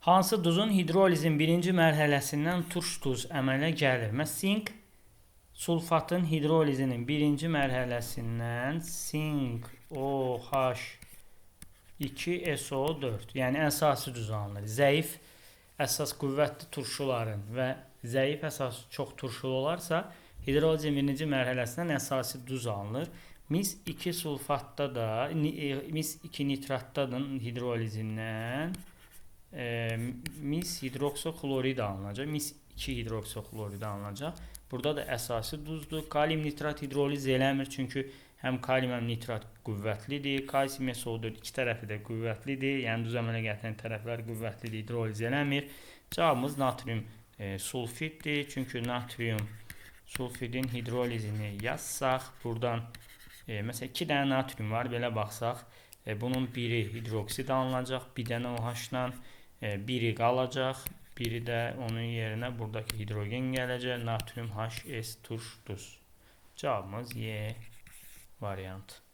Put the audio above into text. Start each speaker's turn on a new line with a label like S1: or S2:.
S1: Hansı duzun hidrolizin birinci mərhələsindən turş duz əmələ gəlir? Sink sulfatın hidrolizinin birinci mərhələsindən sink OH2SO4, yəni əsası duz alınır. Zəif əsas qüvvətli turşuların və zəif əsas çox turşulu olarsa, hidrolizin birinci mərhələsindən əsası duz alınır. Mis-2 sulfatda da, mis-2 nitratda da hidrolizindən mis hidroksoklorid alınacaq. Mis-2 hidroksoklorid alınacaq. Burada da əsası duzdur. Kalium nitrat hidroliz eləmir, çünki həm kalium həm nitrat qüvvətlidir. Kalsium SO4 iki tərəfi də qüvvətlidir. Yəni duz əmələ gətirən tərəflər qüvvətlidir, hidroliz eləmir. Cavabımız natrium sulfiddir. Çünki natrium sulfidin hidrolizini yazsaq, buradan məsələn 2 dənə natrium var, belə baxsaq, bunun biri hidroksid alınacaq, bir dənə OH-dan, biri qalacaq, biri də onun yerinə buradakı hidrogen gələcək, natrium HS turş duz. Cavabımız Y variantı.